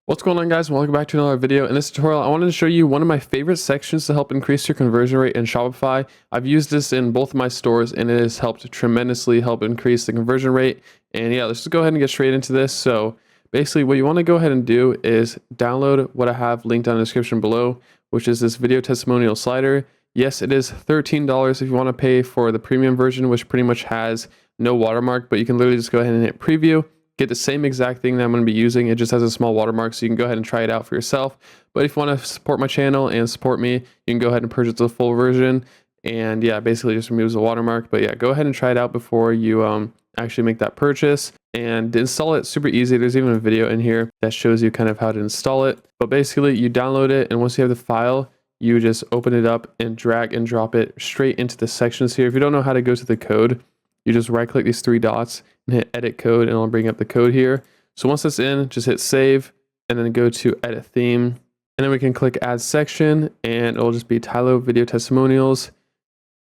What's going on, guys? Welcome back to another video. In this tutorial, I wanted to show you one of my favorite sections to help increase your conversion rate in Shopify. I've used this in both of my stores and it has helped tremendously help increase the conversion rate. And yeah, let's just go ahead and get straight into this. So basically what you want to go ahead and do is download what I have linked down in the description below, which is this video testimonial slider. Yes, it is $13 if you want to pay for the premium version, which pretty much has no watermark, but you can literally just go ahead and hit preview. Get the same exact thing that I'm going to be using. It just has a small watermark, so you can go ahead and try it out for yourself. But if you want to support my channel and support me, you can go ahead and purchase the full version. And yeah, basically just removes the watermark. But yeah, go ahead and try it out before you actually make that purchase. And to install it, super easy. There's even a video in here that shows you kind of how to install it. But basically, you download it, and once you have the file, you just open it up and drag and drop it straight into the sections here. If you don't know how to go to the code, you just right click these three dots and hit edit code, and it'll bring up the code here. So once that's in, just hit save and then go to edit theme. And then we can click add section and it'll just be Tylo video testimonials.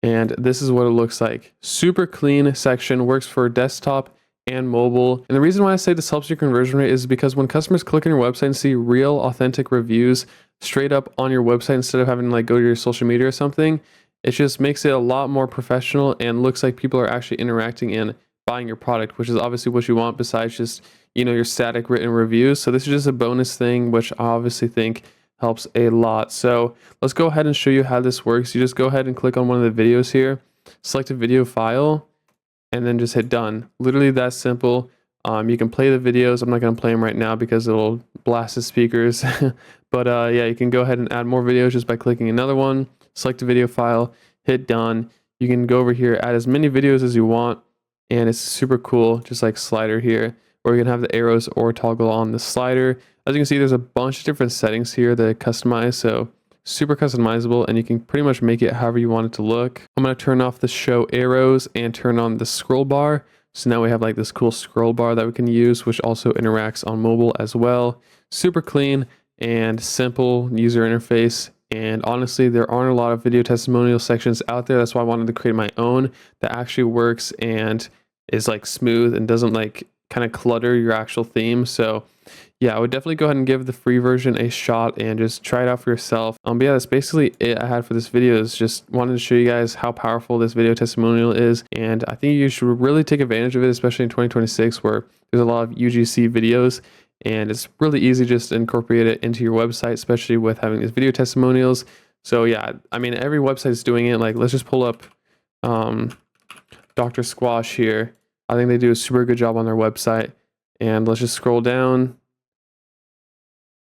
And this is what it looks like. Super clean section, works for desktop and mobile. And the reason why I say this helps your conversion rate is because when customers click on your website and see real authentic reviews straight up on your website instead of having to like go to your social media or something, it just makes it a lot more professional and looks like people are actually interacting and buying your product, which is obviously what you want besides just, you know, your static written reviews. So this is just a bonus thing, which I obviously think helps a lot. So let's go ahead and show you how this works. You just go ahead and click on one of the videos here, select a video file, and then just hit done. Literally that simple. You can play the videos. I'm not going to play them right now because it'll blast the speakers. But yeah, you can go ahead and add more videos just by clicking another one. Select a video file, hit done. You can go over here, add as many videos as you want, and it's super cool, just like slider here, or you can have the arrows or toggle on the slider. As you can see, there's a bunch of different settings here that customize, so super customizable, and you can pretty much make it however you want it to look. I'm going to turn off the show arrows and turn on the scroll bar. So now we have like this cool scroll bar that we can use, which also interacts on mobile as well. Super clean and simple user interface. And honestly, there aren't a lot of video testimonial sections out there. That's why I wanted to create my own that actually works and is like smooth and doesn't like kind of clutter your actual theme. So yeah, I would definitely go ahead and give the free version a shot and just try it out for yourself. But yeah, that's basically it I had for this video. Is just wanted to show you guys how powerful this video testimonial is. And I think you should really take advantage of it, especially in 2026 where there's a lot of UGC videos. And it's really easy just to incorporate it into your website, especially with having these video testimonials. So yeah, I mean, every website is doing it. Like, let's just pull up Dr. Squash here. I think they do a super good job on their website. And let's just scroll down.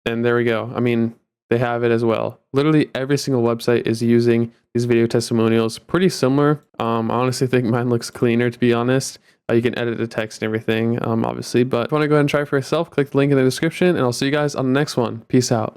And there we go. I mean, they have it as well. Literally every single website is using these video testimonials. Pretty similar. I honestly think mine looks cleaner, to be honest. You can edit the text and everything, obviously. But if you want to go ahead and try it for yourself, click the link in the description, and I'll see you guys on the next one. Peace out.